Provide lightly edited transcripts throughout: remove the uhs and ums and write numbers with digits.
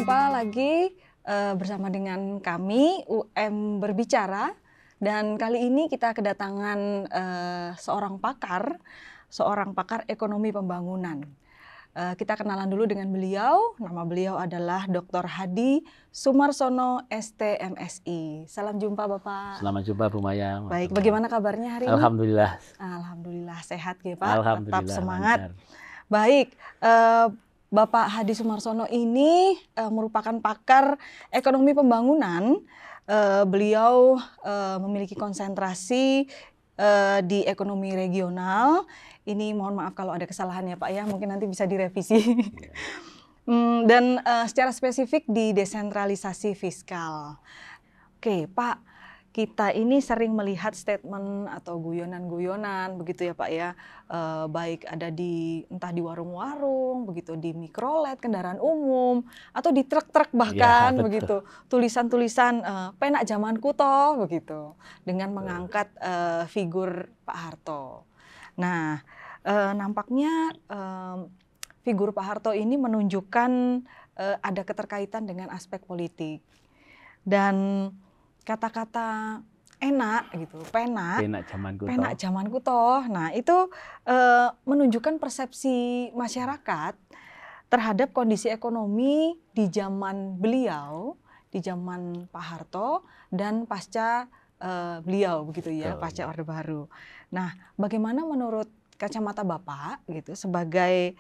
Jumpa lagi bersama dengan kami UM Berbicara, dan kali ini kita kedatangan seorang pakar ekonomi pembangunan. Kita kenalan dulu dengan beliau. Nama beliau adalah Dr. Hadi Sumarsono, ST.MSI. Salam jumpa Bapak. Selamat jumpa Bu Maya. Baik, bagaimana kabarnya hari ini? Alhamdulillah. Alhamdulillah sehat ya Pak. Alhamdulillah, tetap semangat. lancar. Baik, Bapak Hadi Sumarsono ini merupakan pakar ekonomi pembangunan. Beliau memiliki konsentrasi di ekonomi regional. Ini mohon maaf kalau ada kesalahan ya Pak ya, mungkin nanti bisa direvisi. Dan secara spesifik di desentralisasi fiskal. Oke Pak, kita ini sering melihat statement atau guyonan-guyonan begitu ya Pak ya, baik ada entah di warung-warung, begitu di mikrolet, kendaraan umum, atau di truk-truk bahkan ya, begitu, tulisan-tulisan penak zamanku toh begitu, dengan mengangkat figur Pak Harto. Nah, nampaknya figur Pak Harto ini menunjukkan ada keterkaitan dengan aspek politik dan kata-kata enak gitu, penak zamanku toh. Nah, itu menunjukkan persepsi masyarakat terhadap kondisi ekonomi di zaman beliau, di zaman Pak Harto dan pasca beliau begitu ya, pasca Orde Baru. Nah, bagaimana menurut kacamata Bapak gitu sebagai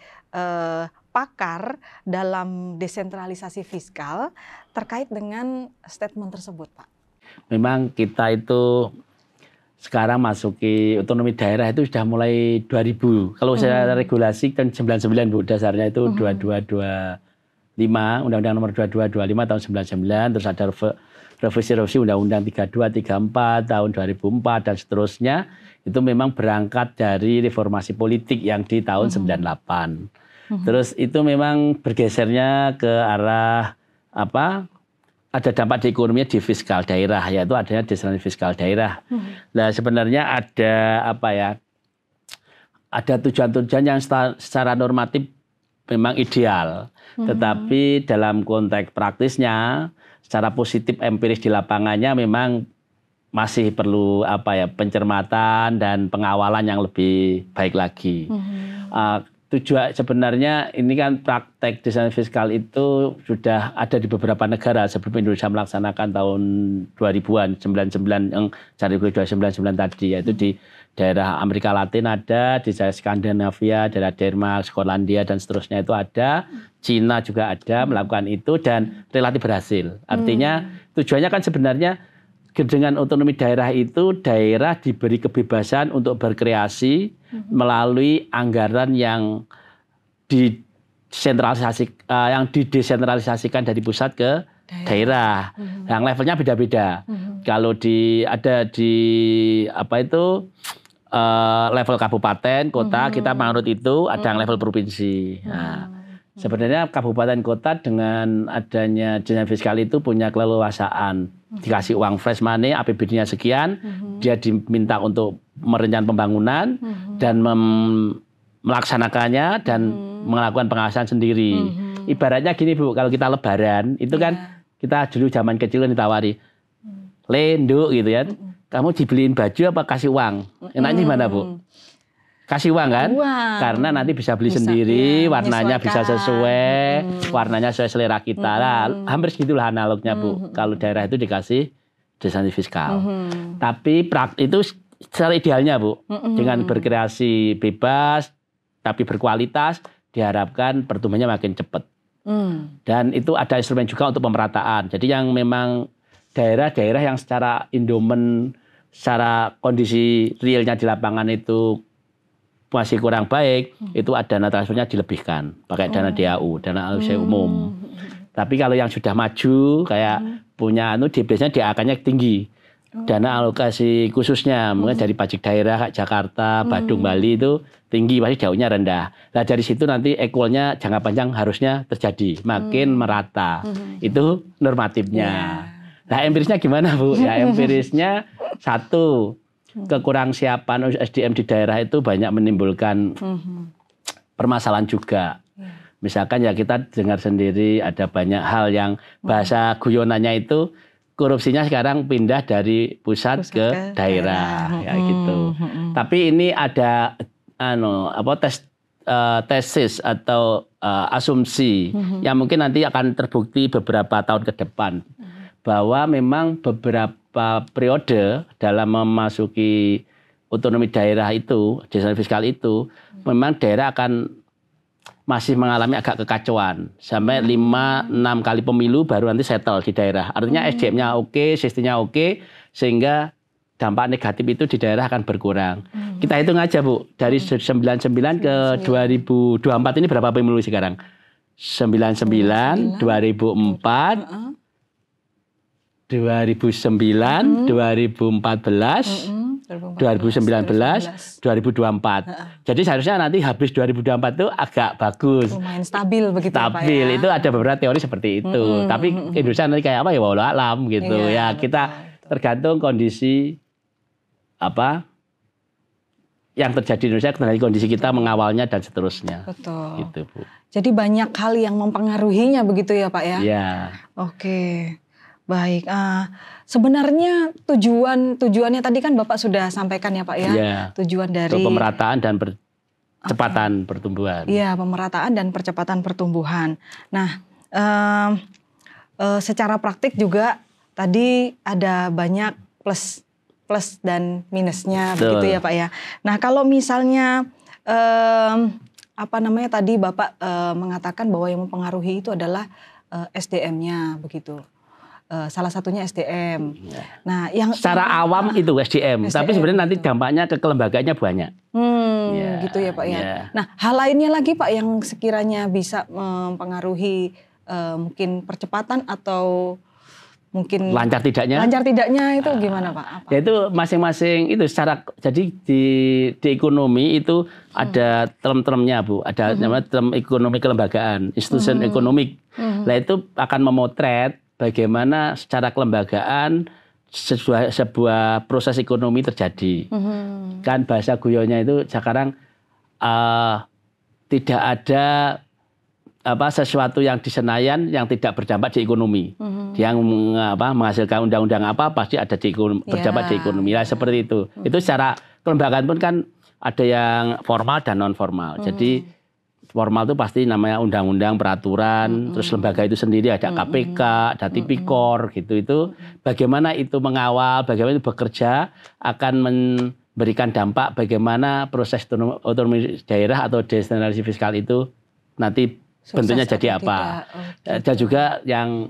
pakar dalam desentralisasi fiskal terkait dengan statement tersebut, Pak? Memang kita itu sekarang masuki otonomi daerah itu sudah mulai 2000. Kalau saya regulasi kan 99 Bu, dasarnya itu 2225, Undang-Undang Nomor 2225 tahun 99, terus ada revisi Undang-Undang 3234 tahun 2004 dan seterusnya. Itu memang berangkat dari reformasi politik yang di tahun 98. Terus itu memang bergesernya ke arah ada dampak di ekonomi di fiskal daerah, yaitu adanya desentralisasi fiskal daerah. Nah, sebenarnya ada tujuan-tujuan yang secara normatif memang ideal, tetapi dalam konteks praktisnya, secara positif empiris di lapangannya memang masih perlu pencermatan dan pengawalan yang lebih baik lagi. Tujuan sebenarnya ini kan praktek desain fiskal itu sudah ada di beberapa negara sebelum Indonesia melaksanakan tahun 2000-an, 99 yang dari 299 tadi, yaitu di daerah Amerika Latin ada, di daerah Skandinavia, daerah Denmark, Skotlandia dan seterusnya itu ada, Cina juga ada melakukan itu dan relatif berhasil. Artinya tujuannya kan sebenarnya dengan otonomi daerah itu daerah diberi kebebasan untuk berkreasi melalui anggaran yang didesentralisasikan dari pusat ke daerah. Yang levelnya beda-beda. Kalau level kabupaten, kota kita menurut itu ada yang level provinsi. Nah, sebenarnya kabupaten kota dengan adanya desain fiskal itu punya keleluasaan. Dikasih uang fresh money, APBD-nya sekian, dia diminta untuk merencanakan pembangunan dan melaksanakannya dan melakukan pengawasan sendiri. Ibaratnya gini Bu, kalau kita lebaran itu kan kita dulu zaman kecil kan ditawari, Nduk gitu ya, kamu dibeliin baju apa kasih uang? Enaknya gimana Bu? Kasih uang kan? Karena nanti bisa beli sendiri, warnanya bisa sesuai, warnanya sesuai selera kita. Nah, hampir segitulah analognya Bu. Kalau daerah itu dikasih desain fiskal. Tapi itu secara idealnya Bu, dengan berkreasi bebas, tapi berkualitas, diharapkan pertumbuhannya makin cepat. Dan itu ada instrumen juga untuk pemerataan. Jadi yang memang daerah-daerah yang secara endowment, secara kondisi realnya di lapangan itu masih kurang baik, itu ada dana transfernya dilebihkan, pakai dana DAU, dana alokasi umum. Tapi kalau yang sudah maju, kayak punya biasanya DA-nya tinggi. Dana alokasi khususnya, mungkin dari pajak daerah, Jakarta, Badung, Bali itu tinggi, pasti DAU-nya rendah. Nah dari situ nanti equalnya jangka panjang harusnya terjadi, makin merata. Itu normatifnya. Nah empirisnya gimana Bu? Ya empirisnya satu, kekurang siapan SDM di daerah itu banyak menimbulkan permasalahan juga. Misalkan ya kita dengar sendiri ada banyak hal yang bahasa guyonannya itu korupsinya sekarang pindah dari pusat ke daerah ya gitu. Tapi ini ada tesis atau asumsi yang mungkin nanti akan terbukti beberapa tahun ke depan bahwa memang beberapa periode dalam memasuki otonomi daerah itu, desentralisasi fiskal itu, memang daerah akan masih mengalami agak kekacauan. Sampai 5-6 kali pemilu baru nanti settle di daerah. Artinya SDM-nya oke, sistemnya oke, sehingga dampak negatif itu di daerah akan berkurang. Kita hitung aja Bu, dari 99 ke 2024 ini berapa pemilu sekarang? 99, 2004, 2009, 2014, 2019, 2024. Jadi seharusnya nanti habis 2024 itu agak bagus. Lumayan stabil begitu stabil, Pak ya. itu ada beberapa teori seperti itu. Tapi Indonesia nanti kayak apa ya wallahu alam gitu. Iya, ya kita tergantung kondisi apa yang terjadi di Indonesia, tergantung kondisi kita mengawalnya dan seterusnya. Betul. Gitu, Bu. Jadi banyak hal yang mempengaruhinya begitu ya Pak ya. Iya. Oke. Baik, sebenarnya tujuannya tadi kan Bapak sudah sampaikan ya Pak ya, tujuan dari pemerataan dan percepatan pertumbuhan. Iya, pemerataan dan percepatan pertumbuhan. Nah, secara praktik juga tadi ada banyak plus dan minusnya begitu ya Pak ya. Nah, kalau misalnya tadi Bapak mengatakan bahwa yang mempengaruhi itu adalah SDM-nya begitu. Salah satunya SDM. Nah, yang secara awam itu SDM, tapi sebenarnya nanti dampaknya ke kelembagaannya banyak. Gitu ya Pak ya. Nah, hal lainnya lagi Pak yang sekiranya bisa mempengaruhi mungkin percepatan atau mungkin lancar tidaknya itu gimana Pak? Ya itu masing-masing itu secara, jadi di ekonomi itu ada term-termnya Bu, ada namanya term ekonomi kelembagaan, institution ekonomik. Nah itu akan memotret bagaimana secara kelembagaan sebuah proses ekonomi terjadi. Kan bahasa guyonnya itu sekarang tidak ada sesuatu yang di Senayan yang tidak berdampak di ekonomi. Yang menghasilkan undang-undang apa pasti ada di berdampak di ekonomi. Nah, seperti itu. Itu secara kelembagaan pun kan ada yang formal dan non formal. Jadi formal itu pasti namanya undang-undang, peraturan, terus lembaga itu sendiri ada KPK, ada Tipikor gitu. Itu bagaimana itu mengawal, bagaimana itu bekerja akan memberikan dampak bagaimana proses otonomi daerah atau desentralisasi fiskal itu nanti bentuknya jadi apa. Dan juga yang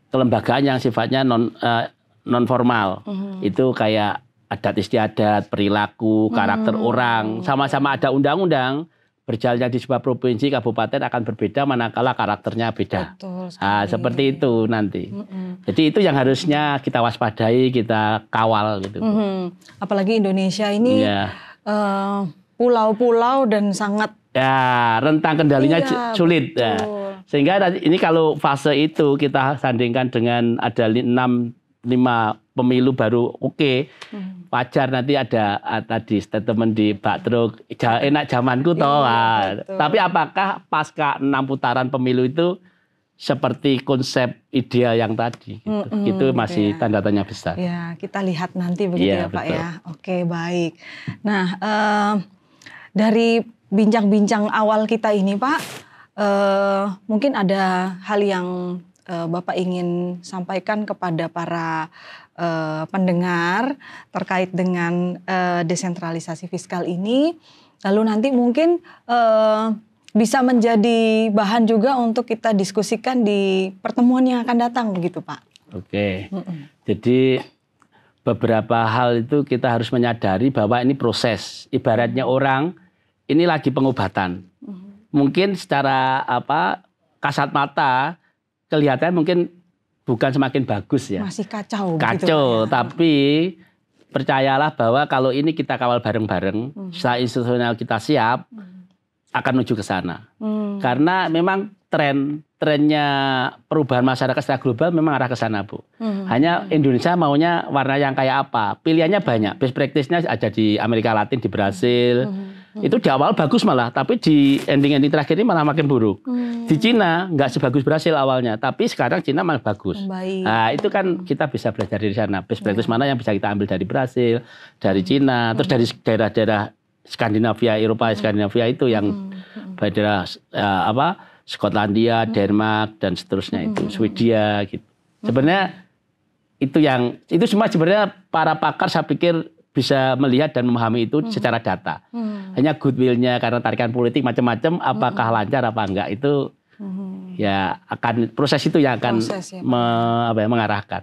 kelembagaan yang sifatnya non formal itu kayak adat istiadat, perilaku, karakter orang, sama-sama ada undang-undang, berjalannya di sebuah provinsi, kabupaten akan berbeda manakala karakternya beda. Seperti itu nanti. Jadi itu yang harusnya kita waspadai, kita kawal gitu. Apalagi Indonesia ini pulau-pulau dan sangat rentang kendalinya sulit. Sehingga ini kalau fase itu kita sandingkan dengan ada 5 pemilu baru wajar nanti ada tadi statement di Pak Truk enak zamanku toh. Tapi apakah pasca 6 putaran pemilu itu seperti konsep ideal yang tadi itu masih tanda tanya besar. Ya, kita lihat nanti begitu ya Pak ya. Oke, baik. Nah, dari bincang-bincang awal kita ini Pak, mungkin ada hal yang Bapak ingin sampaikan kepada para pendengar terkait dengan desentralisasi fiskal ini, lalu nanti mungkin bisa menjadi bahan juga untuk kita diskusikan di pertemuan yang akan datang begitu Pak. Oke. Jadi beberapa hal itu kita harus menyadari bahwa ini proses, ibaratnya orang ini lagi pengobatan. Mungkin secara kasat mata kelihatannya mungkin bukan semakin bagus ya. Masih kacau. Kacau, ya. Tapi percayalah bahwa kalau ini kita kawal bareng-bareng, setelah institusional kita siap, akan menuju ke sana. Karena memang trennya perubahan masyarakat secara global memang arah ke sana, Bu. Hanya Indonesia maunya warna yang kayak apa? Pilihannya banyak. Best practice-nya ada di Amerika Latin, di Brasil. Itu di awal bagus malah, tapi di ending-ending terakhir ini malah makin buruk. Di Cina nggak sebagus Brasil awalnya, tapi sekarang Cina malah bagus. Nah, itu kan kita bisa belajar dari sana. Best practice mana yang bisa kita ambil dari Brasil, dari Cina, terus dari daerah-daerah Skandinavia, Eropa, Skandinavia itu yang daerah Skotlandia, Denmark dan seterusnya itu, Swedia gitu. Sebenarnya itu semua sebenarnya para pakar saya pikir bisa melihat dan memahami itu secara data. Hanya goodwill-nya karena tarikan politik macam-macam, apakah lancar apa enggak itu ya akan proses itu yang akan mengarahkan.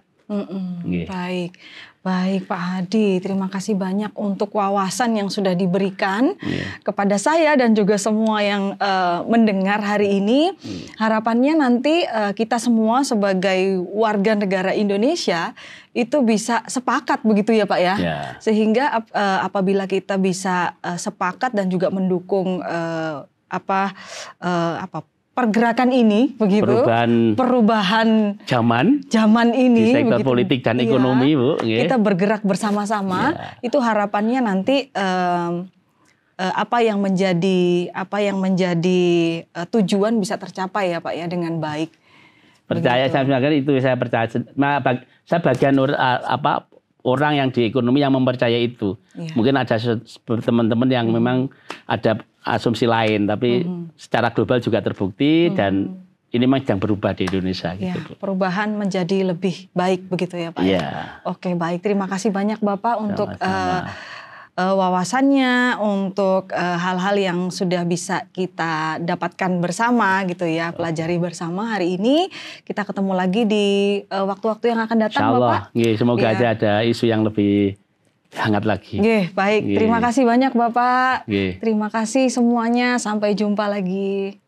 Baik Pak Hadi, terima kasih banyak untuk wawasan yang sudah diberikan kepada saya dan juga semua yang mendengar hari ini. Harapannya nanti kita semua sebagai warga negara Indonesia itu bisa sepakat begitu ya Pak ya. Sehingga apabila kita bisa sepakat dan juga mendukung pergerakan ini begitu, perubahan zaman ini di sektor begitu, politik dan ekonomi, Bu. Kita bergerak bersama-sama, itu harapannya nanti apa yang menjadi tujuan bisa tercapai ya Pak ya dengan baik. Percaya saya percaya. Saya bagian orang yang di ekonomi yang mempercaya itu. Mungkin ada teman-teman yang memang ada asumsi lain, tapi secara global juga terbukti dan ini memang sedang berubah di Indonesia. Gitu. Perubahan menjadi lebih baik begitu ya Pak. Oke, baik. Terima kasih banyak Bapak untuk wawasannya, untuk hal-hal yang sudah bisa kita dapatkan bersama gitu ya, pelajari bersama hari ini. Kita ketemu lagi di waktu-waktu yang akan datang Bapak. Semoga aja ada isu yang lebih hangat lagi. Baik. Terima kasih banyak Bapak. Terima kasih semuanya. Sampai jumpa lagi.